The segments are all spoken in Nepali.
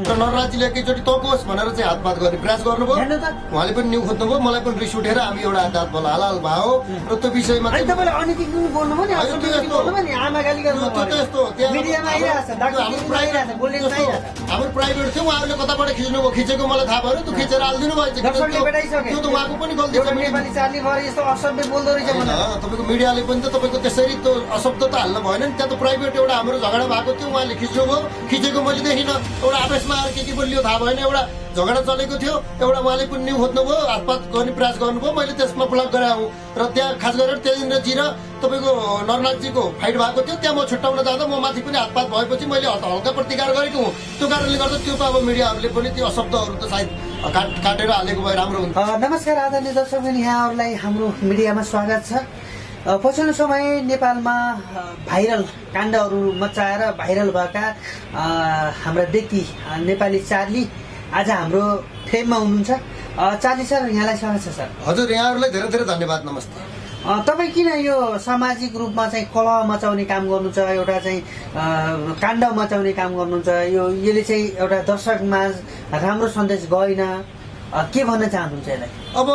र नरराजीले एकैचोटि तोकोस् भनेर चाहिँ हातपात गर्ने प्रयास गर्नुभयो। उहाँले पनि न्यु खोज्नुभयो, मलाई पनि रिस उठेर हामी एउटा जात बल हालाल भयो र त्यो विषयमा हाम्रो प्राइभेट थियो, उहाँहरूले कताबाट खिच्नुभयो, खिचेको मलाई थाहा भयो, त्यो खिचेर हालिदिनु भएछ। त्यो त उहाँको पनि गल्ती छ। तपाईँको मिडियाले पनि त तपाईँको त्यसरी त्यो अशब्द त हाल्नु भएन नि। त्यहाँ त प्राइभेट एउटा हाम्रो झगडा भएको थियो, उहाँले खिच्नुभयो, खिचेको मैले देखिनँ। एउटा आवेशमा आएर के बोलियो थाहा भएन, एउटा झगडा चलेको थियो, एउटा उहाँले पनि न्यु खोज्नुभयो, हातपात गर्ने प्रयास गर्नुभयो, मैले त्यसमा ब्लक गराएँ। र त्यहाँ खास गरेर तेजेन्द्रजी र तपाईँको नरनाथजीको फाइट भएको थियो, त्यहाँ म छुट्याउन जाँदा म माथि पनि हातपात भएपछि मैले हल्का प्रतिकार गरेको हुँ। त्यो कारणले गर्दा त्यो अब मिडियाहरूले पनि त्यो शब्दहरू त सायद काटेर हालेको भए राम्रो हुन्छ। नमस्कार आदरणीय दर्शकबिन, यहाँहरूलाई हाम्रो मिडियामा स्वागत छ। पछिल्लो समय नेपालमा भाइरल काण्डहरू मचाएर भाइरल भएका हाम्रा व्यक्ति नेपाली चार्ली आज हाम्रो फ्रेममा हुनुहुन्छ। चार्ली सर, यहाँलाई स्वागत छ। सर हजुर, यहाँहरूलाई धेरै धेरै धन्यवाद, नमस्ते। तपाईँ किन यो सामाजिक रूपमा चाहिँ कलह मचाउने काम गर्नुहुन्छ, एउटा चाहिँ काण्ड मचाउने काम गर्नुहुन्छ? यसले चाहिँ एउटा दर्शकमा राम्रो सन्देश गएन, के भन्न चाहनुहुन्छ यसलाई? अब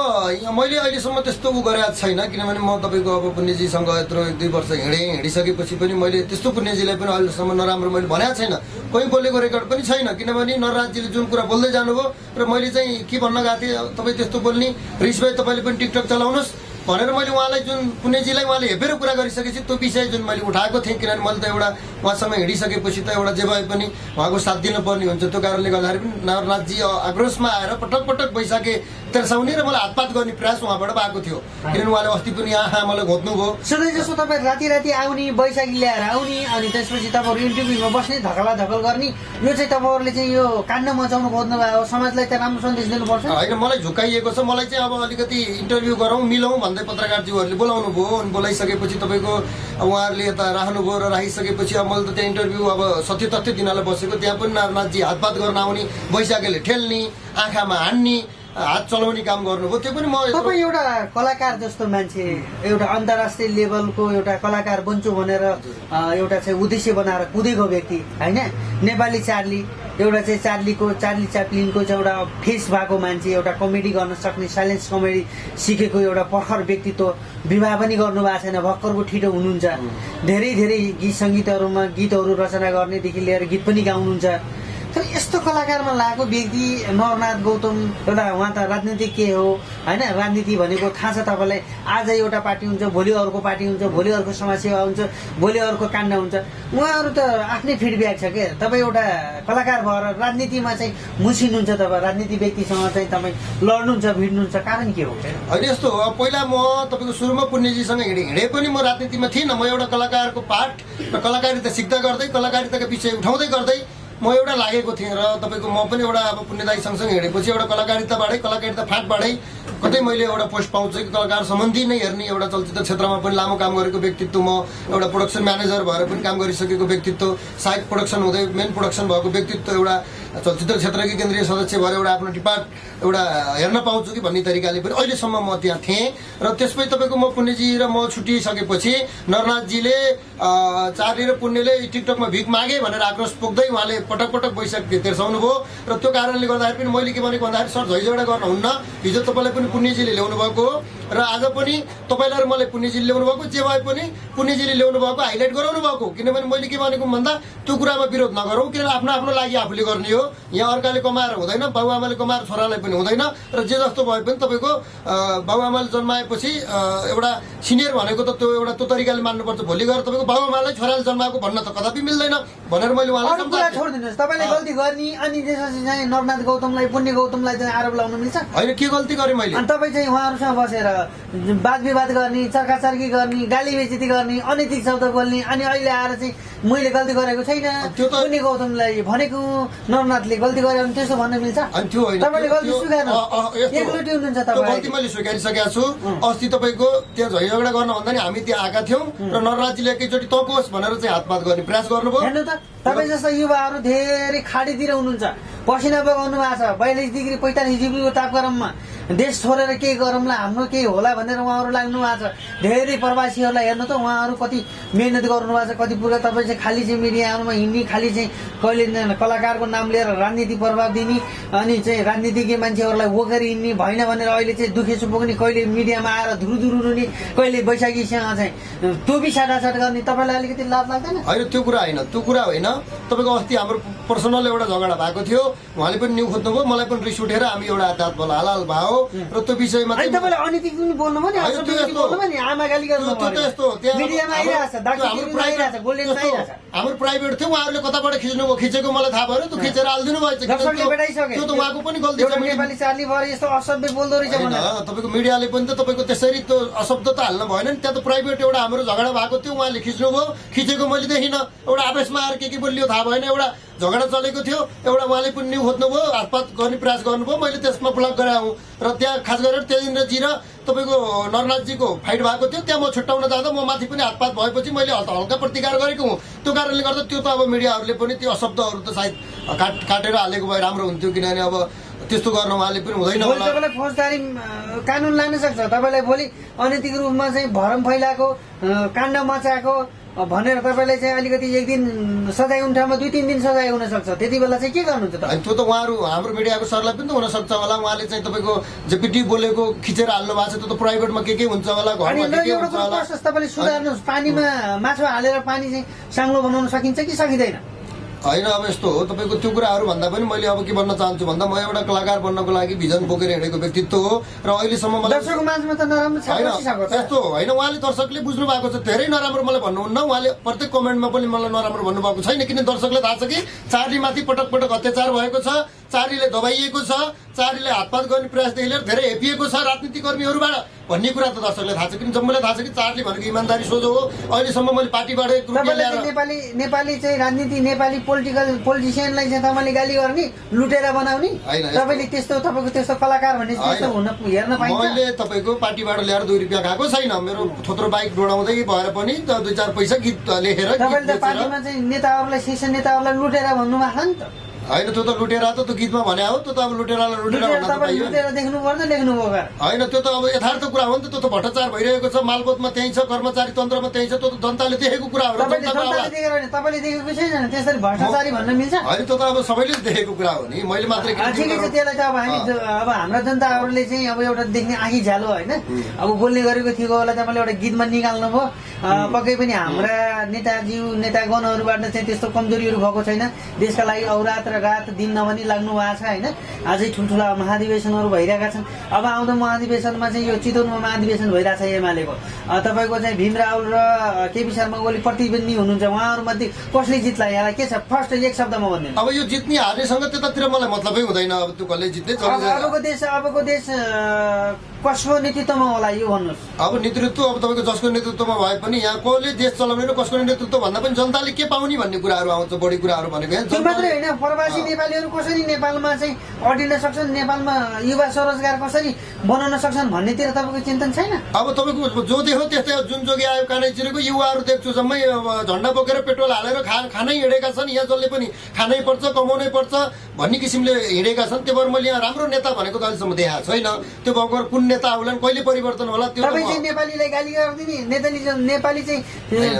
मैले अहिलेसम्म त्यस्तो गरेको छैन, किनभने म तपाईँको अब पुण्यजीसँग यत्रो 1-2 वर्ष हिँडिसकेपछि पनि मैले त्यस्तो पुण्यजीलाई पनि अहिलेसम्म नराम्रो मैले भनेको छैन। कोही बोलेको रेकर्ड पनि छैन, किनभने नरराजजीले जुन कुरा बोल्दै जानुभयो र मैले चाहिँ के भन्न गएको थिएँ, तपाईँ त्यस्तो बोल्ने रिस भए तपाईँले पनि टिकटक चलाउनुहोस् भनेर मैले उहाँलाई जुन पुण्यजीलाई उहाँले हेपेर कुरा गरिसकेपछि त्यो विषय जुन मैले उठाएको थिएँ, किनभने मैले त एउटा उहाँसँग हिँडिसकेपछि त एउटा जे भए पनि उहाँको साथ दिनुपर्ने हुन्छ। त्यो कारणले गर्दाखेरि पनि नरनाथजी आक्रोशमा आएर पटक पटक बैशाखे तेर्साउने र मलाई हातपात गर्ने प्रयास उहाँबाट भएको थियो, किनभने उहाँले अस्ति पनि यहाँ मलाई घोत्नुभयो। सधैँ जस्तो तपाईँ राति राति आउने, बैशाखी ल्याएर आउने, अनि त्यसपछि तपाईँहरू इन्टरभ्यूमा बस्ने, धकला धकल गर्ने, यो चाहिँ तपाईँहरूले चाहिँ यो काण्ड मचाउनु खोज्नु भयो, समाजलाई त राम्रो सन्देश दिनुपर्छ। होइन, मलाई झुकाइएको छ। मलाई चाहिँ अब अलिकति इन्टरभ्यू गरौँ, मिलौँ भन्दै पत्रकारज्यूहरूले बोलाउनु भयो। अनि बोलाइसकेपछि तपाईँको उहाँहरूले यता राख्नुभयो र राखिसकेपछि अब मैले त त्यहाँ इन्टरभ्यू अब सत्य तथ्य दिनलाई बसेको, त्यहाँ पनि नरनाथजी हातपात गर्न आउने, बैशाखेले ठेल्ने, आँखामा हान्ने, हात चलाउने काम गर्नुभयो। त्यो पनि म तपाईँ एउटा कलाकार जस्तो मान्छे, एउटा अन्तर्राष्ट्रिय लेभलको एउटा कलाकार बन्छु भनेर एउटा चाहिँ उद्देश्य बनाएर कुदेको व्यक्ति होइन, नेपाली चार्ली, एउटा चाहिँ चार्ली च्याप्लिनको चाहिँ एउटा फेस भएको मान्छे, एउटा कमेडी गर्न सक्ने, साइलेन्स कमेडी सिकेको एउटा प्रखर व्यक्तित्व, विवाह पनि गर्नु भएको छैन, भर्खरको ठिटो हुनुहुन्छ, धेरै धेरै गीत सङ्गीतहरूमा गीतहरू रचना गर्नेदेखि लिएर गीत पनि गाउनुहुन्छ। तर यस्तो कलाकारमा लागेको व्यक्ति नरनाथ गौतम, एउटा उहाँ त राजनीतिक के हो होइन, राजनीति भनेको थाहा छ तपाईँलाई, आज एउटा पार्टी हुन्छ, भोलि अर्को पार्टी हुन्छ, भोलि अर्को समाजसेवा हुन्छ, भोलि अर्को काण्ड हुन्छ। उहाँहरू त आफ्नै फिडब्याक छ के, तपाईँ एउटा कलाकार भएर राजनीतिमा चाहिँ मुसिनुहुन्छ, तपाईँ राजनीति व्यक्तिसँग चाहिँ तपाईँ लड्नुहुन्छ, भिड्नुहुन्छ, कारण के हो? होइन, यस्तो हो, पहिला म तपाईँको सुरुमा पुण्यजीसँग हिँडे पनि म राजनीतिमा थिइनँ। म एउटा कलाकारको पाठ र कलाकारिता सिक्दा गर्दै, कलाकारिताको विषय उठाउँदै गर्दै म एउटा लागेको थिएँ। र तपाईँको म पनि एउटा अब पुण्यदाई सँगसँगै हिँडेपछि एउटा कलाकारिता फाँटबाटै कतै मैले एउटा पोस्ट पाउँछु कि कलाकार सम्बन्धी नै हेर्ने, एउटा चलचित्र क्षेत्रमा पनि लामो काम गरेको व्यक्तित्व, म एउटा प्रोडक्सन म्यानेजर भएर पनि काम गरिसकेको व्यक्तित्व, साइड प्रोडक्सन हुँदै मेन प्रोडक्सन भएको व्यक्तित्व, एउटा चलचित्र क्षेत्रकी केन्द्रीय सदस्य भएर एउटा आफ्नो डिपार्ट एउटा हेर्न पाउँछु कि भन्ने तरिकाले पनि अहिलेसम्म म त्यहाँ थिएँ। र त्यसपछि तपाईँको म पुण्यजी र म छुट्टिसकेपछि नरनाथजीले चार्ली र पुण्यले टिकटकमा भिख मागे भनेर आक्रोश पोख्दै उहाँले पटक पटक बैशाख तेर्साउनु भयो। र त्यो कारणले गर्दाखेरि पनि मैले के भनेको भन्दाखेरि सर झैझगडा गर्नुहुन्न, हिजो तपाईँलाई पनि पुण्यजीले ल्याउनु भएको हो र आज पनि तपाईँलाई र मलाई पुण्यजीले ल्याउनु भएको, जे भए पनि पुण्यजीले ल्याउनु भएको हाइलाइट गराउनु भएको। किनभने मैले के भनेको भन्दा त्यो कुरामा विरोध नगरौँ, किन आफ्नो आफ्नो लागि आफूले गर्ने हो। यहाँ अर्काले कमाएर हुँदैन, बाबुआमाले कमाएर छोरालाई पनि हुँदैन। र जे जस्तो भए पनि तपाईँको बाबुआमाले जन्माएपछि एउटा सिनियर भनेको त त्यो एउटा त्यो तरिकाले मान्नुपर्छ। भोलि गएर तपाईँको बाबुआमालाई छोराले जन्माएको भन्न त कदापि मिल्दैन भनेर मैले उहाँलाई छोडिदिनुहोस्। तपाईँले गल्ती गर्ने अनि त्यसपछि चाहिँ नरनाथ गौतमलाई, पुण्य गौतमलाई चाहिँ आरोप लगाउनु मिल्छ? होइन, के गल्ती गरेँ मैले? अनि तपाईँ चाहिँ उहाँहरूसँग बसेर वाद विवाद गर्ने, चर्काचर्की गर्ने, गाली बेइज्जती गर्ने, अनैतिक शब्द बोल्ने, अनि अहिले आएर चाहिँ मैले गल्ती गरेको छैन, पुण्य गौतमलाई भनेको नरनाथले गल्ती गर्यो भने त्यस्तो भन्न मिल्छ? तपाईँले गल्ती स्वीकार्नु, एकलुटी हुनुहुन्छ तपाईँ। गल्ती मैले स्वीकारिसकेको छु। अस्ति तपाईँको त्यहाँ झैझगडा गर्न भन्दा नि हामी त्यहाँ आएका थियौँ र नरराजजीले एकैचोटि तोकोस् भनेर चाहिँ हातपात गर्ने प्रयास गर्नुभयो। हेर्नु त, तपाईँ जस्ता युवाहरू धेरै खाडीतिर हुनुहुन्छ, पसिना बगाउनु भएको छ, 42 डिग्री 45 डिग्रीको तापक्रममा देश छोडेर केही गरौँला हाम्रो केही होला भनेर उहाँहरू लाग्नु भएको छ। धेरै प्रवासीहरूलाई हेर्नु त उहाँहरू कति मेहनत गर्नु भएको छ। कति पुरा तपाईँ चाहिँ खालि चाहिँ मिडियाहरूमा हिँड्ने खालि चाहिँ कहिले कलाकारको नाम लिएर राजनीति प्रभाव दिने अनि चाहिँ राजनीतिज्ञ मान्छेहरूलाई वोकेर हिँड्ने भएन भनेर अहिले चाहिँ दुखे सुख पुग्ने, कहिले मिडियामा आएर धुरुधुरु रुने, कहिले बैशाखीसँग चाहिँ टोपी साटासाट गर्ने। तपाईँलाई अलिकति लाज लाग्दैन? होइन त्यो कुरा होइन, त्यो कुरा होइन। तपाईँको अस्ति हाम्रो पर्सनल एउटा झगडा भएको थियो, उहाँले पनि न्यु खोज्नुभयो, मलाई पनि रिस उठेर हामी एउटा हात हाल भयो र त्यो विषयमा अनि तपाईँले अनैतिक पनि बोल्नुभयो नि, बोल्नुभयो नि, आमा गाली गर्नु मिडियामा आइरहेछ, हाम्रो प्राइभेट थियो, उहाँहरूले कताबाट खिच्नुभयो, खिचेको मलाई थाहा भएन, त्यो खिचेर हालिदिनु भएछ। त्यो त उहाँको पनि गल्ती छ। नेपाली चार्ली भएर यस्तो अशब्द बोल्दो रहेछ भनेर तपाईँको मिडियाले पनि त तपाईँको त्यसरी त्यो अशब्द त हाल्नु भएन नि। त्यहाँ त प्राइभेट एउटा हाम्रो झगडा भएको थियो, उहाँले खिच्नुभयो, खिचेको मैले देखिनँ। एउटा आवेशमा आएर के बोलियो थाहा भएन, एउटा झगडा चलेको थियो, एउटा उहाँले पनि न्यु खोज्नुभयो, हातपात गर्ने प्रयास गर्नुभयो, मैले त्यसमा ब्लक गराउँ र त्यहाँ खास गरेर तेजेन्द्रजी र तपाईँको नरनाथजीको फाइट भएको थियो, त्यहाँ म छुट्याउन जाँदा म माथि पनि हातपात भएपछि मैले हल्का प्रतिकार गरेको हुँ। त्यो कारणले गर्दा त्यो त अब मिडियाहरूले पनि त्यो शब्दहरू त सायद काटेर हालेको भए राम्रो हुन्थ्यो, किनभने अब त्यस्तो गर्न उहाँले पनि हुँदैन होला। तपाईँलाई फौजदारी कानुन लान सक्छ। तपाईँलाई भोलि अनैतिक रूपमा चाहिँ भरम फैलाएको, काण्ड मचाएको भनेर तपाईँलाई चाहिँ अलिकति एक दिन सजाय हुने ठाउँमा 2-3 दिन सजाय हुन सक्छ। त्यति बेला चाहिँ के गर्नुहुन्छ त? त्यो त उहाँहरू हाम्रो मिडियाको सरलाई पनि त हुन सक्छ होला, उहाँले चाहिँ तपाईँको जेपिटी बोलेको खिचेर हाल्नु भएको छ, त्यो त प्राइभेटमा के हुन्छ होला, घरमा के हुन्छ होला। तपाईँले सुधार्नुहोस्, पानीमा माछा हालेर पानी चाहिँ साङ्लो बनाउन सकिन्छ कि सकिँदैन? होइन, अब यस्तो हो, तपाईँको त्यो कुराहरू भन्दा पनि मैले अब के भन्न चाहन्छु भन्दा म एउटा कलाकार बन्नको लागि भिजन बोकेर हिँडेको व्यक्तित्व हो र अहिलेसम्म मलाई यस्तो होइन, उहाँले दर्शकले बुझ्नु भएको छ। धेरै नराम्रो मलाई भन्नुहुन्न, उहाँले प्रत्येक कमेन्टमा पनि मलाई नराम्रो भन्नुभएको छैन, किन दर्शकलाई थाहा छ कि चार्लीमाथि पटक पटक अत्याचार भएको छ, चार्लीले दबाइएको छ, चार्लीले हातपात गर्ने प्रयासदेखि लिएर धेरै हेपिएको छ राजनीतिक कर्मीहरूबाट भन्ने कुरा त दर्शकलाई थाहा छ। किन जम्मैलाई थाहा छ कि चार्ली भनेको इमान्दारी सोझो हो। अहिलेसम्म मैले पार्टीबाट नेपाली चाहिँ राजनीति, नेपाली पोलिटिसियनलाई चाहिँ तपाईँले गाली गर्ने, लुटेर बनाउने, तपाईँले त्यस्तो तपाईँको त्यस्तो कलाकार भन्ने हेर्न पाइन्छ? मैले तपाईँको पार्टीबाट ल्याएर 2 रुपियाँ खाएको छैन। मेरो थोत्रो बाइक डोडाउँदै भएर पनि 2-4 पैसा गीत लेखेर तपाईँले त पार्टीमा चाहिँ नेताहरूलाई, शीर्ष नेताहरूलाई लुटेर भन्नुभएको नि त? होइन, त्यो त लुटेर त त्यो गीतमा भने हो, त्यो त अब लुटेर देख्नु पर्दैन, लेख्नु भयो। होइन, त्यो त अब यथार्थ कुरा हो नि त। त्यो त भ्रष्टाचार भइरहेको छ, मालपोतमा त्यही छ, कर्मचारी तन्त्रमा त्यही छ, त्यो त जनताले देखेको कुरा हो। तपाईँले देखेको छैन त्यसरी भ्रष्टाचारी भन्न मिल्छ? होइन, त्यो त अब सबैले देखेको कुरा हो नि, मैले मात्रै। ठिकै छ, त्यसलाई त अब हामी अब हाम्रा जनताहरूले चाहिँ अब एउटा देख्ने आँखी झ्यालो होइन, अब बोल्ने गरेको थियो होला, तपाईँले एउटा गीतमा निकाल्नु भयो। पक्कै पनि हाम्रा नेतागणहरूबाट चाहिँ त्यस्तो कमजोरीहरू भएको छैन। देशका लागि औरात र रात दिन नभनी लाग्नु भएको छ होइन। अझै ठुल्ठुला महाधिवेशनहरू भइरहेका छन्। अब आउँदो महाधिवेशनमा चाहिँ यो चितवनमा महाधिवेशन भइरहेछ एमालेको। तपाईँको चाहिँ भीम रावल र केपी शर्मा ओली प्रतिद्वन्दी हुनुहुन्छ, उहाँहरूमध्ये कसले जित्ला? यहाँलाई के छ? फर्स्ट एक शब्दमा भन्नु। अब यो जित्ने हार्नेसँग त्यतातिर मलाई मतलबै हुँदैन। अब त्यो कसले जित्ने, अबको देश कसको नेतृत्वमा होला यो भन्नुहोस्? अब नेतृत्व अब तपाईँको जसको नेतृत्वमा भए पनि यहाँ कसले देश चलाउने र कसको नेतृत्व भन्दा पनि जनताले के पाउने भन्ने कुराहरू आउँछ। बढी कुराहरू भनेको त्यो मात्रै होइन, प्रवासी नेपालीहरू कसरी नेपालमा चाहिँ अडिन सक्छन्, नेपालमा युवा स्वरोजगार कसरी बनाउन सक्छन् भन्नेतिर तपाईँको चिन्तन छैन? अब तपाईँको जो देखो त्यस्तै जुन जोगी आयो कानै चिरेको युवाहरू देख्छु, जम्मै झन्डा बोकेर पेट्रोल हालेर खानै हिँडेका छन्। यहाँ जसले पनि खानै पर्छ, कमाउनै पर्छ भन्ने किसिमले हिँडेका छन्। त्यो भएर मैले यहाँ राम्रो नेता भनेको त अहिलेसम्म देखाएको छैन। त्यो भएर कुन नेता आउलान्, कहिले परिवर्तन होला, त्यो तपाईँ चाहिँ नेपालीलाई गाली गरिदिने, नेपाली चाहिँ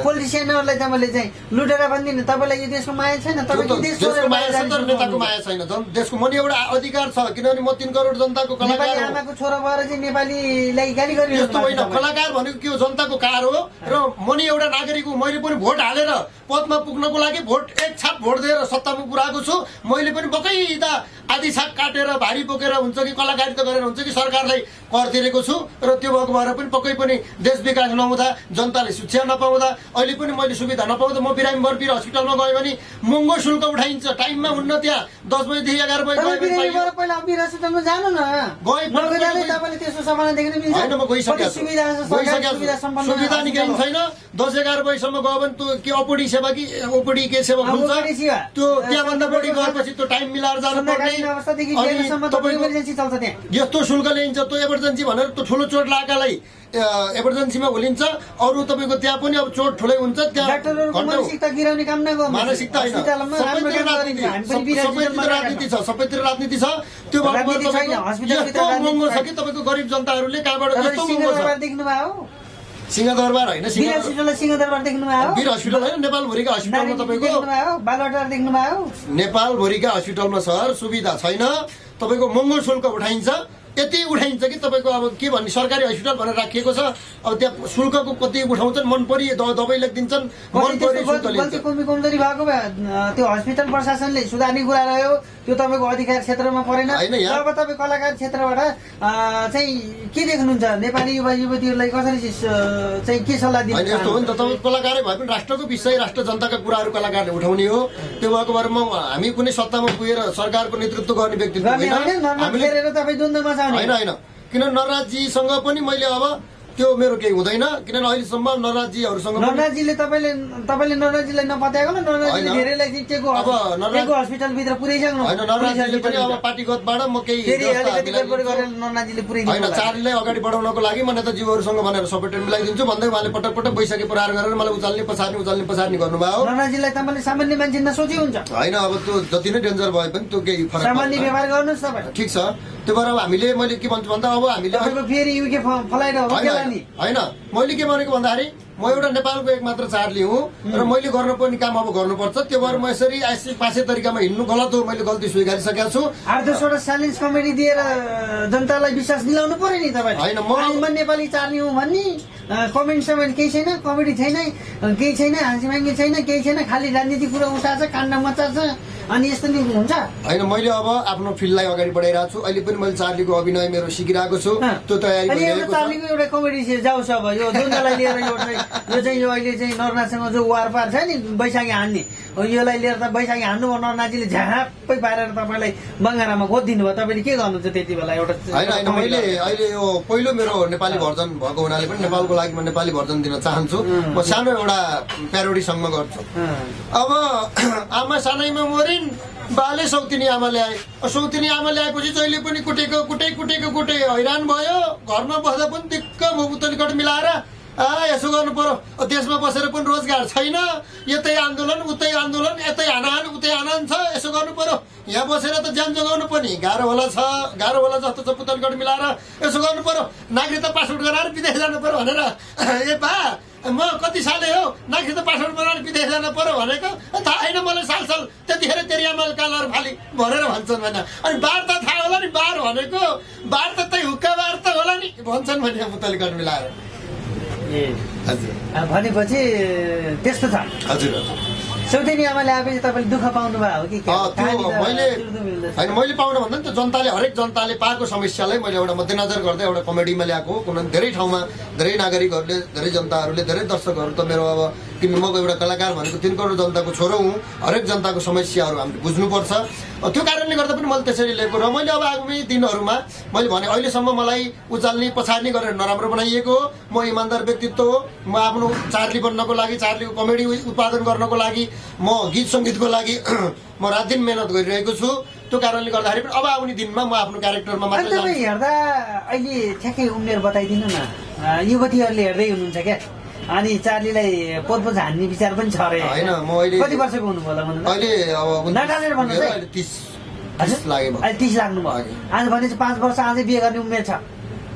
पोलिटिसियनहरूलाई तपाईँले चाहिँ लुटेर भनिदिने, तपाईँलाई यो देशको माया छैन? देशको माया छ तर नेताको माया छैन। देशको मन एउटा अधिकार छ, किनभने म 3 करोड जनताको कलाकार हो। आमाको छोरा भएर चाहिँ नेपालीलाई गाली गरिदिनु त्यस्तो होइन। कलाकार भनेको के हो? जनताको कार हो र म नि एउटा नागरिक हो। मैले पनि भोट हालेर पदमा पुग्नको लागि एक छाप भोट दिएर सत्तामा पुऱ्याएको छु। मैले पनि बकैदा आधी छाप काटेर भारी बोकेर हुन्छ कि कलाकारिता गरेर हुन्छ कि सरकारलाई कर तिरेको छु र त्यो भएको भएर पनि पक्कै पनि देश विकास नहुँदा, जनताले शिक्षा नपाउँदा, अहिले पनि मैले सुविधा नपाउँदा, म बिरामी बरपीर हस्पिटलमा गएँ भने महँगो शुल्क उठाइन्छ। टाइममा हुन्न, त्यहाँ 10 बजेदेखि 11 बजे होइन, म गइसकेको सुविधा निकाल्नु छैन। 10-11 बजीसम्म गयो भने त्यो के ओपिडी सेवा कि ओपिडी के सेवा हुन्छ, त्यो त्यहाँभन्दा बढी गएपछि त्यो टाइम मिलाएर जानुपर्ने। अवस्थादेखि अनि लिएरसम्म तपाईँको तपाईँको इमर्जेन्सी चल्छ त्यहाँ। यस्तो शुल्क लिइन्छ त्यो एमर्जेन्सी भनेर त्यो ठुलो चोट लागेकालाई एमर्जेन्सीमा भुलिन्छ। अरू तपाईँको त्यहाँ पनि अब चोट ठुलै हुन्छ त्यहाँ डाक्टरहरूको मानसिकता गिराउने काम नगर्नु। मानसिकता होइन, हस्पिटलमा राम्रो सबैतिर काम राजनीति गरिन्छ। हामी पनि सबैतिर राजनीति छ, सबैतिर राजनीति छ। त्यो भएको राजनीति छैन, तपाईँको हस्पिटलभित्र यस्तो राजनीति महँगो छ छैन। कि तपाईँको गरिब जनताहरूले कहाँबाट तपाईँले यस्तो महँगो सिंहदरबार छ। देख्नुभयो हो? सिंहदरबार होइन, वीर हस्पिटललाई सिंहदरबार देख्नुभयो हो? वीर हस्पिटल होइन, नेपालभरिका हस्पिटलमा नारायणी तपाईँको देख्नुभयो हो? बालुवाटार देख्नुभयो हो? नेपालभरिका हस्पिटलमा सर सुविधा छैन। तपाईँको महँगो शुल्क उठाइन्छ। यति उठाइन्छ कि तपाईँको अब के भन्ने सरकारी हस्पिटल भनेर राखिएको छ। अब त्यहाँ शुल्कको कति उठाउँछन्, मन परि दबाई लेखिदिन्छन्, मन परि शुल्क गल्ती लिन्छ। कमजोरी भएको भए त्यो हस्पिटल प्रशासनले सुधार्ने कुरा रह्यो। त्यो तपाईँको अधिकार क्षेत्रमा परेन। होइन यहाँ- अब तपाईँ कलाकार क्षेत्रबाट चाहिँ के देख्नुहुन्छ? नेपाली युवा युवतीहरूलाई कसरी चाहिँ के सल्लाह दिनु होइन यस्तो हो नि त, चाहनुहुन्छ? तपाईँ कलाकारै भए पनि राष्ट्रको विषय राष्ट्र जनताका कुराहरू कलाकारले उठाउने हो। त्यो भएको भरमा हामी कुनै सत्तामा पुगेर सरकारको नेतृत्व गर्ने व्यक्ति गर्ने होइन, नर्मल फेरेर तपाईँ द्वन्द्वमा जाने। होइन होइन, किन नरराजजीसँग पनि मैले अब त्यो मेरो केही हुँदैन, किनभने अहिलेसम्म नरराजजीहरूसँग पनि- नरराजजीले तपाईँले नरराजजीलाई नपत्याएको न? नरराजजीले होइन। धेरैलाई चाहिँ टेको अब नरराज- हस्पिटलभित्र पुर्याइसक्नु होइन, नरराजजीले पनि अब पार्टीगतबाट म केही फेरि व्यवस्था अलिकति मिलाइदिन्छु। गडबड गरेर नरराजजीले पुर्याइदिनु होइन, होला। चार्लीलाई अगाडि बढाउनको लागि म नेताजीहरूसँग भनेर सपोर्टेड मिलाइदिन्छु भन्दै उहाँले पटक पटक बैशाखी प्रहार गरेर मलाई उचाल्ने पछार्ने गर्नुभयो। नरराजजीलाई तपाईँले सामान्य मान्छे नसोची हुन्छ। होइन, अब त्यो जति नै डेन्जर भए पनि त्यो केही फरक सामान्य पर्दैन। व्यवहार गर्नुहोस् तपाईँ। ठिक छ, त्यो भएर अब हामीले मैले के भन्छु भन्दा अब हामीले तपाईँको फेरि युके फलाएर हो होइन केला नि? होइन, मैले के भनेको भन्दाखेरि म एउटा नेपालको एक मात्र चार्ली हुँ र मैले गर्नुपर्ने काम अब गर्नुपर्छ। त्यो भएर म यसरी पासे तरिकामा हिँड्नु गलत हो, मैले गल्ती स्वीकारिसकेको छु। 8-10 वटा च्यालेन्ज कमेडी दिएर जनतालाई विश्वास दिलाउनु पर्यो नि तपाईँ। होइन, म- नेपाली चार्ली हुँ भन्ने कमेन्ट समेन्ट केही छैन, कमेडी छैन, केही छैन, हाँसीमाङ्गी छैन, केही छैन, खालि राजनीति कुरा उठाएको छ, काण्ड मचाएको छ। अनि यस्तो नि हुन्छ? होइन, मैले अब आफ्नो फिल्डलाई अगाडि बढाइरहेको छु। अहिले पनि मैले चार्लीको अभिनय मेरो सिकिरहेको छु, त्यो तयारी अनि एउटा भइरहेको छ। चार्लीको एउटा कमेडी जाओस् अब यो द्वन्द्वलाई लिएर यो चाहिँ यो अहिले चाहिँ नरनाथसँग जो वारपार छ नि बैशाखी हान्ने हो, यसलाई लिएर त बैशाखी हान्नु भयो, नरनाथजीले झ्याप्पै पारेर तपाईँलाई बङ्गारामा गोदिदिनु भयो। तपाईँले के गर्नुहुन्छ त्यति बेला? एउटा होइन होइन, मैले अहिले यो पहिलो मेरो नेपाली भर्जन भएको हुनाले पनि नेपालको लागि म नेपाली भर्जन दिन चाहन्छु। म सानो एउटा प्यारोडी सङ्ग गर्छु। अब आमा सानैमा मरिन्, बाले सौतिनी आमा ल्याए। सौतिनी आमा ल्याएपछि जहिले पनि कुटे हैरान भयो। घरमा बस्दा पनि दिक्क मुतुलीकट मिलाएर यसो गर्नु पर्यो। देशमा बसेर पनि रोजगार छैन, यतै आन्दोलन उतै आन्दोलन, यतै हानाहान उतै हानाहान छ। यसो गर्नु पर्यो, यहाँ बसेर त ज्यान जोगाउनु पनि गाह्रो होला जस्तो छ। पुतलीकट मिलाएर यसो गर्नु पर्यो, नागरिकता पासपोर्ट गराएर विदेश जानु पर्यो भनेर। ए बा, म कति साले हो नागरिकता पासपोर्ट बनाएर विदेश जानु पर्यो भनेको थाहा छैन मलाई। साल त्यतिखेर तेरि आमाले कालर फाली भनेर भन्छन् भने। अनि बार त थाहा होला नि, बार भनेको बार त तै हुक्का बार त होला नि भन्छन् भने पुतलीकट मिलाएर। हजुर भनेपछि त्यस्तो छ। हजुर सौतेनी आमाले आएपछि तपाईँले दुःख पाउनु भयो हो कि त्यो मैले होइन, मैले पाउन भन्दा नि त्यो जनताले हरेक जनताले पाएको समस्यालाई मैले एउटा मध्यनजर गर्दै एउटा कमेडीमा ल्याएको हो। कुनै धेरै ठाउँमा धेरै नागरिकहरूले, धेरै जनताहरूले, धेरै दर्शकहरू त मेरो अब किन म एउटा कलाकार भनेको 3 करोड जनताको छोरो हुँ। हरेक जनताको समस्याहरू हामीले बुझ्नुपर्छ। त्यो कारणले गर्दा पनि मैले त्यसरी ल्याएको र मैले अब आगामी दिनहरूमा मैले भने अहिलेसम्म मलाई उचाल्ने पछार्ने गरेर नराम्रो बनाइएको हो। म इमान्दार व्यक्तित्व हो। म आफ्नो चार्ली बन्नको लागि, चार्लीको कमेडी उत्पादन गर्नको लागि, म गीत सङ्गीतको लागि म रात दिन मेहनत गरिरहेको छु। त्यो कारणले गर्दाखेरि पनि अब आउने दिनमा म आफ्नो क्यारेक्टरमा मात्र तपाईँ जान्छु। हेर्दा अहिले ठ्याक्कै उमेर बताइदिनु न। युवतीहरूले हेर्दै हुनुहुन्छ क्या? अनि चार्लीलाई पोतपोज हान्ने विचार पनि छ अरे? होइन, म अहिले कति वर्षको हुनुभयो होला भन्नु? अहिले अब नटालेर भन्नुहोस् है। अहिले 30 लाग्यो। अहिले 30 लाग्नुभयो। आज भनेपछि 5 वर्ष अझै बिहे गर्ने उमेर छ।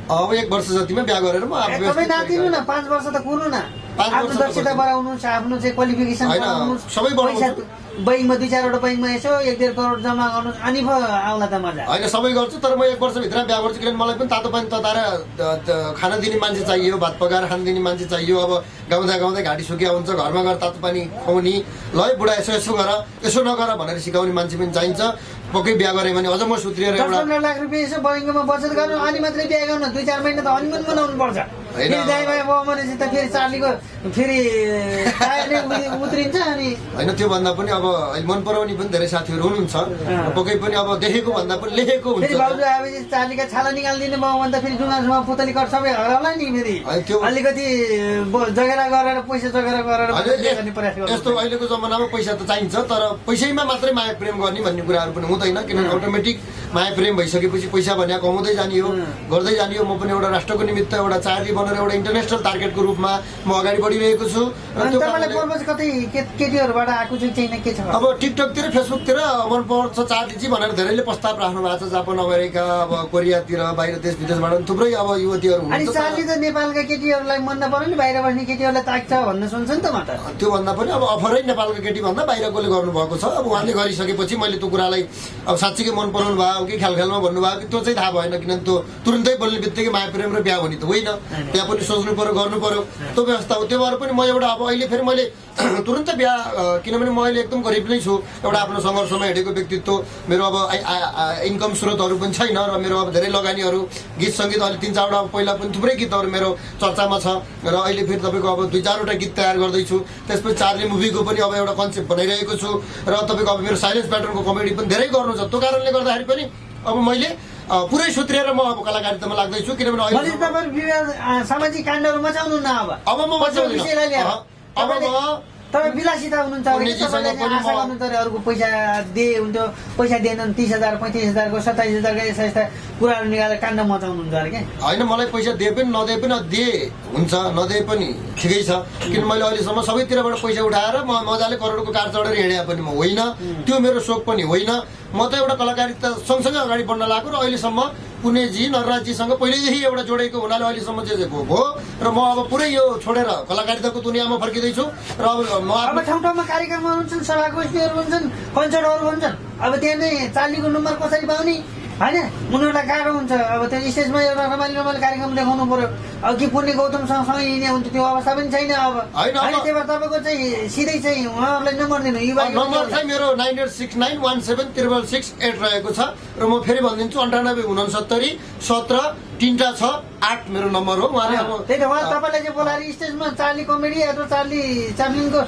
अब 1 वर्ष जतिमा बिहा गरेर म अब तपाईँ नातिनु न, 5 वर्ष त कुर्नु न। 5 वर्ष आफ्नो दक्षता बढाउनुहोस्, आफ्नो चाहिँ क्वालिफिकेसन होइन, बढाउनुहोस्। सबै बढाउँछु। बैङ्कमा 2-4 वटा बैङ्कमा यसो 1-1.5 करोड जम्मा गर्नुहोस्, अनि पो आउला त मजा। होइन, सबै गर्छु, तर म 1 वर्षभित्र बिहा गर्छु। किनभने मलाई पनि तातो पानी तताएर खान दिने मान्छे चाहियो, भात पकाएर खान दिने मान्छे चाहियो। अब गाउँदा घाँटी सुकिया हुन्छ, घरमा गएर तातो पानी खुवाउने, ल है बुढा यसो गर, यसो नगर भनेर सिकाउने मान्छे पनि चाहिन्छ। पक्कै बिहा गरेँ भने अझ म सुत्रिएर एउटा 10-15 लाख रुपियाँ यसो बैङ्कमा बचत गर्नु, अनि मात्रै बिहा गर्नु। 2-4 महिना त हनिमुन मनाउनु पर्छ। फेरि दाइभाइ बाउ भनेपछि त फेरि चार्लीको फेरि टायर नै उत्रिन्छ अनि होइन त्योभन्दा पनि अब मन पराउने पनि धेरै साथीहरू हुनुहुन्छ पक्कै पनि अब देखेको भन्दा पनि लेखेको हुन्छ फेरि बाउजू आएपछि चार्लीका छाला निकालिदिने भयो भने त फेरि जुमा पुतली कर सबै हराउला नि फेरि अलिकति जगेरा गरेर पैसा जगेरा गरेर गर्ने प्रयास गर्नु यस्तो अहिलेको जमानामा पैसा त चाहिन्छ तर पैसैमा मात्रै माया प्रेम गर्ने भन्ने कुराहरू पनि हुँदैन किनभने अटोमेटिक माया प्रेम भइसकेपछि पैसा भने कमाउँदै जाने हो गर्दै जाने हो म पनि एउटा राष्ट्रको निमित्त एउटा चार्ली बनेर एउटा इन्टरनेसनल टार्गेटको रूपमा म अगाडि बढिरहेको छु र त्यो कतै केटीहरूबाट आएको चाहिँ के छ अब टिकटकतिर फेसबुकतिर मन पर्छ चार्लीजी भनेर धेरैले प्रस्ताव राख्नु भएको छ जापान अमेरिका अब कोरियातिर बाहिर देश विदेशबाट थुप्रै अब युवतीहरू अनि चार्ली त नेपालका केटीहरूलाई मन नपर्यो नि बाहिर बस्ने केटीहरूलाई ताक्छ भन्ने सुन्छ नि त म त त्यो भन्दा पनि अब अफरै नेपालको केटी भन्दा बाहिरकोले गर्नुभएको छ अब उहाँले गरिसकेपछि मैले त्यो कुरालाई अब साँच्चीकै मन पराउनु भयो कि ख्याल ख्यालमा भन्नुभयो कि त्यो चाहिँ थाहा भएन किनभने त्यो तुरुन्तै बोल्ने बित्तिकै माया प्रेम र बिहा हुने त होइन त्यहाँ पनि सोच्नु पर्यो गर्नु पर्यो त्यो व्यवस्था हो त्यो भएर पनि म एउटा अब अहिले फेरि मैले तुरन्तै बिहा किनभने म अहिले एकदम गरिब नै छु एउटा आफ्नो सङ्घर्षमा हिँडेको व्यक्तित्व मेरो अब इन्कम स्रोतहरू पनि छैन र मेरो अब धेरै लगानीहरू गीत सङ्गीत अहिले 3-4वटा पहिला पनि थुप्रै गीतहरू मेरो चर्चामा छ र अहिले फेरि तपाईँको अब 2-4वटा गीत तयार गर्दैछु त्यसपछि चार्ली मुभीको पनि अब एउटा कन्सेप्ट बनाइरहेको छु र तपाईँको अब मेरो साइलेन्स प्याटर्नको कमेडी पनि धेरै गर्नु छ त्यो कारणले गर्दाखेरि पनि अब मैले पुरै सुत्रिएर म अब कलाकारितामा लाग्दैछु किनभने सामाजिक काण्डहरू मचाउनु न अब म मचाउँदिन अब म तपाईँ विलासिता हुनुहुन्छ आशा गर्नुहुन्छ अरूको पैसा दिए हुन्थ्यो पैसा दिएनन् 30,000 35,000को 27,000 यस्ता यस्ता कुराहरू निकालेर काण्ड मचाउनुहुन्छ अरे क्या होइन मलाई पैसा दिए पनि नदिए पनि दिए हुन्छ नदिए पनि ठिकै छ किन मैले अहिलेसम्म सबैतिरबाट पैसा उठाएर म मजाले करोडको कार चढेर हिँडे पनि म होइन त्यो मेरो सोख पनि होइन म त एउटा कलाकारिता सँगसँगै अगाडि बढ्न लागेको र अहिलेसम्म पुणेजी नरराजजीसँग पहिल्यैदेखि एउटा जोडेको हुनाले अहिलेसम्म जे गएको हो र म अब पुरै यो छोडेर कलाकारिताको दुनियाँमा फर्किँदैछु र अब ठाउँ ठाउँमा कार्यक्रमहरू हुन्छन् सभागोष्ठीहरू हुन्छन् कन्सर्टहरू हुन्छन् अब त्यहाँ नै चार्लीको नम्बर कसरी पाउने होइन उनीहरूलाई गाह्रो हुन्छ अब त्यो स्टेजमा एउटा रमाइलो कार्यक्रम देखाउनु पर्यो अब कि पुण्य गौतमसँग सँगै हिँड्ने हुन्छ त्यो अवस्था पनि छैन अब होइन त्यही भएर तपाईँको चाहिँ सिधै चाहिँ उहाँहरूलाई नम्बर दिनु नम्बर चाहिँ मेरो 9869176668 रहेको छ र म फेरि भनिदिन्छु 9869 17 3टा 6 8 मेरो नम्बर हो उहाँले अब त्यही त उहाँ तपाईँलाई चाहिँ बोलाएर स्टेजमा चार्ली कमेडी अथवा चार्लिनको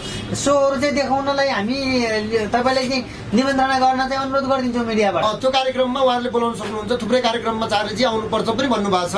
सोहरू चाहिँ देखाउनलाई हामी तपाईँलाई चाहिँ निमन्त्रणा गर्न चाहिँ अनुरोध गरिदिन्छौँ मिडियाबाट त्यो कार्यक्रममा उहाँहरूले बोलाउन सक्नुहुन्छ थुप्रै कार्यक्रममा चार्लीजी आउनुपर्छ पनि भन्नुभएको छ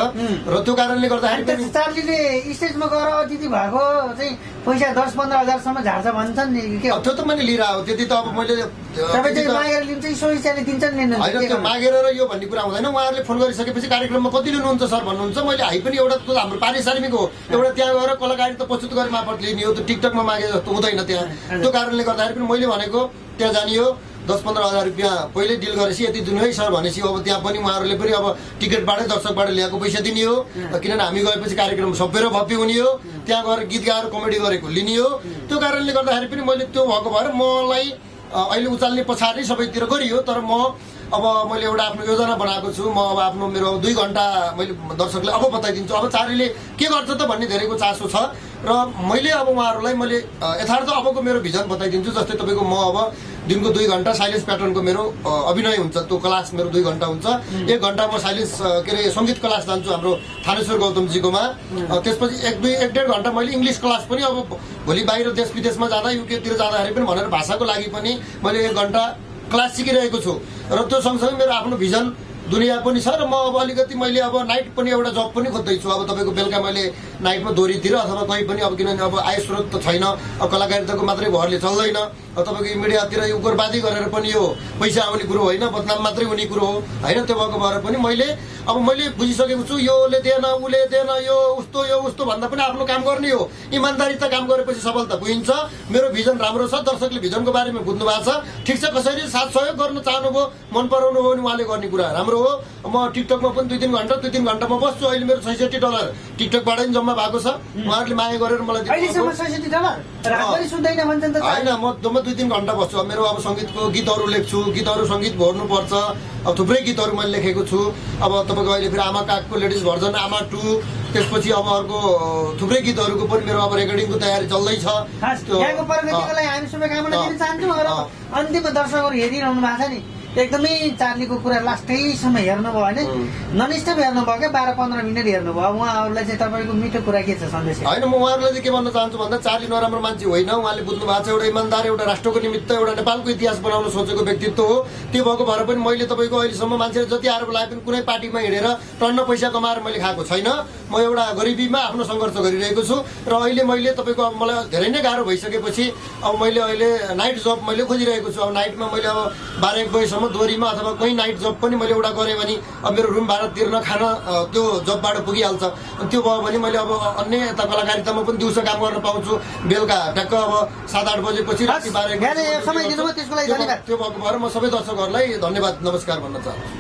र त्यो कारणले गर्दाखेरि चार्लीले स्टेजमा गएर अतिथि भएको चाहिँ पैसा 10-15 हजारसम्म झार्छ भन्छन् नि के त्यो त मैले लिएर आऊ त्यति त अब मैले तपाईँ चाहिँ मागेर लिन्छ सो हिसाबले दिन्छन् होइन त्यो मागेर र यो भन्ने कुरा हुँदैन उहाँहरूले फोन गरिसकेपछि कार्यक्रममा कति लिनुहुन्छ सर भन्नुहुन्छ मैले हाई पनि एउटा हाम्रो पारिश्रमिक हो एउटा त्यहाँ गएर कलाकारिता प्रस्तुत गरे मार्फत लिने हो त्यो टिकटकमा मागे जस्तो हुँदैन त्यहाँ त्यो कारणले गर्दाखेरि पनि मैले भनेको त्यहाँ जानियो 10-15 हजार रुपियाँ पहिले डिल गरेपछि यति दिनु है सर भनेपछि अब त्यहाँ पनि उहाँहरूले पनि अब टिकटबाटै दर्शकबाट ल्याएको पैसा दिने हो किनभने हामी गएपछि कार्यक्रम सबै भव्य हुने हो त्यहाँ गएर गीत गाएर कमेडी गरेको लिने हो त्यो कारणले गर्दाखेरि पनि मैले त्यो भएको भएर मलाई अहिले उचाल्ने पछाडि सबैतिर गरियो तर म अब मैले एउटा आफ्नो योजना बनाएको छु म अब आफ्नो मेरो 2 घण्टा मैले दर्शकलाई अब बताइदिन्छु अब चार्लीले के गर्छ त भन्ने धेरैको चासो छ र मैले अब उहाँहरूलाई मैले यथार्थ अबको मेरो भिजन बताइदिन्छु जस्तै तपाईँको म अब दिनको 2 घण्टा साइलेन्स प्याटर्नको मेरो अभिनय हुन्छ त्यो क्लास मेरो 2 घण्टा हुन्छ 1 घण्टा म साइलेन्स के अरे सङ्गीत क्लास जान्छु हाम्रो थानेश्वर गौतमजीकोमा त्यसपछि 1.5 घण्टा मैले इङ्ग्लिस क्लास पनि अब भोलि बाहिर देश विदेशमा जाँदा युकेतिर जाँदाखेरि पनि भनेर भाषाको लागि पनि मैले 1 घण्टा क्लास सिकिरहेको छु र त्यो सँगसँगै मेरो आफ्नो भिजन दुनियाँ पनि छ र म अब अलिकति मैले अब नाइट पनि एउटा जब पनि खोज्दैछु अब तपाईँको बेलुका मैले नाइटमा दोहोरीतिर अथवा कहीँ पनि अब किनभने अब आय स्रोत त छैन अब कलाकारिताको मात्रै भरले चल्दैन तपाईँको मिडियातिर यो उग्रवादी गरेर पनि यो पैसा आउने कुरो होइन बदनाम मात्रै हुने कुरो हो होइन त्यो भएको भएर पनि मैले बुझिसकेको छु योले दिएन उसले दिएन यो उस्तो भन्दा पनि आफ्नो काम गर्ने हो इमान्दारिता काम गरेपछि सफलता बुझिन्छ मेरो भिजन राम्रो छ दर्शकले भिजनको बारेमा बुझ्नु भएको छ ठिक छ कसरी साथ सहयोग गर्न चाहनुभयो मन पराउनु हो भने उहाँले गर्ने कुरा राम्रो हो म टिकटकमा पनि 2-3 घण्टा 2-3 घण्टामा बस्छु अहिले मेरो $66 टिकटकबाट नि जम्मा भएको छ उहाँहरूले माया गरेर मलाई होइन म 2-3 घण्टा बस्छु मेरो अब सङ्गीतको गीतहरू लेख्छु सङ्गीत भर्नुपर्छ अब थुप्रै गीतहरू मैले लेखेको छु अब तपाईँको अहिले फेरि आमा कागको लेडिज भर्जन आमा 2 त्यसपछि अब अर्को थुप्रै गीतहरूको पनि मेरो अब रेकर्डिङको तयारी चल्दैछ यहाँको प्रगतिको लागि हामी शुभकामना दिन चाहन्छौँ र अन्तिममा दर्शकहरू हेरिरहनु भएको छ नि एकदमै चार्लीको कुरा लास्टैसम्म हेर्नुभयो होइन ननस्टप हेर्नुभयो क्या 12-15 मिनट हेर्नुभयो उहाँहरूलाई चाहिँ तपाईँको मिठो कुरा के छ सन्देश होइन म उहाँहरूलाई चाहिँ के भन्न चाहन्छु भन्दा चार्ली नराम्रो मान्छे होइन उहाँले बुझ्नु भएको छ एउटा इमान्दार एउटा राष्ट्रको निमित्त एउटा नेपालको इतिहास बनाउन सोचेको व्यक्तित्व हो त्यो भएको भएर पनि मैले तपाईँको अहिलेसम्म मान्छेले जति आएर बोलाए पनि कुनै पार्टीमा हिँडेर टन्न पैसा कमाएर मैले खाएको छैन म एउटा गरिबीमा आफ्नो सङ्घर्ष गरिरहेको छु र अहिले मैले तपाईँको अब मलाई धेरै नै गाह्रो भइसकेपछि अब मैले अहिले नाइट जब मैले खोजिरहेको छु अब नाइटमा मैले अब 12-1 बजीसम्म दोहोरीमा अथवा कहीँ नाइट जब पनि मैले एउटा गरेँ भने अब मेरो रुम भाडा तिर्न खान त्यो जबबाट पुगिहाल्छ त्यो भयो भने मैले अब अन्य यता कलाकारितामा पनि दिउँसो काम गर्न पाउँछु बेलुका ठ्याक्क अब 7-8 बजेपछि राति 12-1 समय दिनुभयो त्यसको लागि धन्यवाद त्यो भएको भएर म सबै दर्शकहरूलाई धन्यवाद नमस्कार भन्न चाहन्छु।